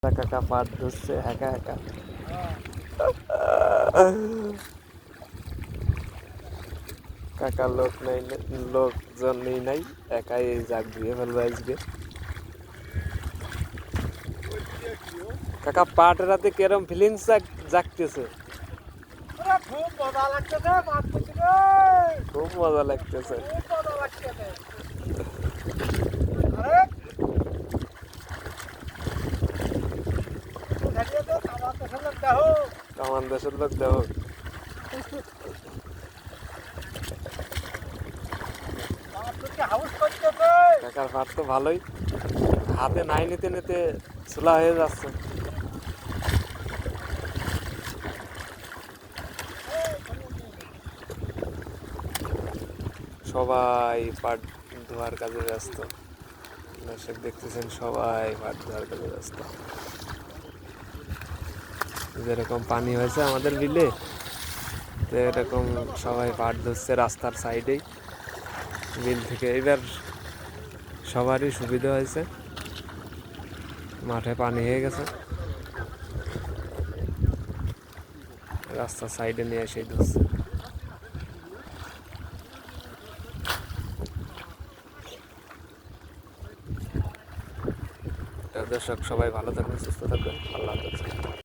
কাকা পাট ধরছে একা একা। কাকা লোক নাই, লোকজন নেই নাই, একাই এই জাগ দিয়ে ফেলবে আজকে। কাকা পাট রাতে কেরম ফিলিংস জাগতেছে? খুব মজা লাগতেছে, খুব মজা লাগতেছে। কামান দেশের লোক দেহ। কাকার পাট তো ভালোই, হাতে নাই নিতে নিতে ছোলা হয়ে যাচ্ছে। সবাই পাট ধোয়ার কাজে ব্যস্ত। দর্শক দেখতেছেন, সবাই পাট ধোয়ার কাজে ব্যস্ত। যেরকম পানি হয়েছে আমাদের বিলে, তো এরকম সবাই পাট ধরছে রাস্তার সাইডেই বিল থেকে। এবার সবারই সুবিধা হয়েছে, মাঠে পানি হয়ে গেছে, রাস্তার সাইডে নিয়ে এসে ধরছে। দর্শক সবাই ভালো থাকবেন, সুস্থ থাকবেন, আল্লাহ হাফেজ।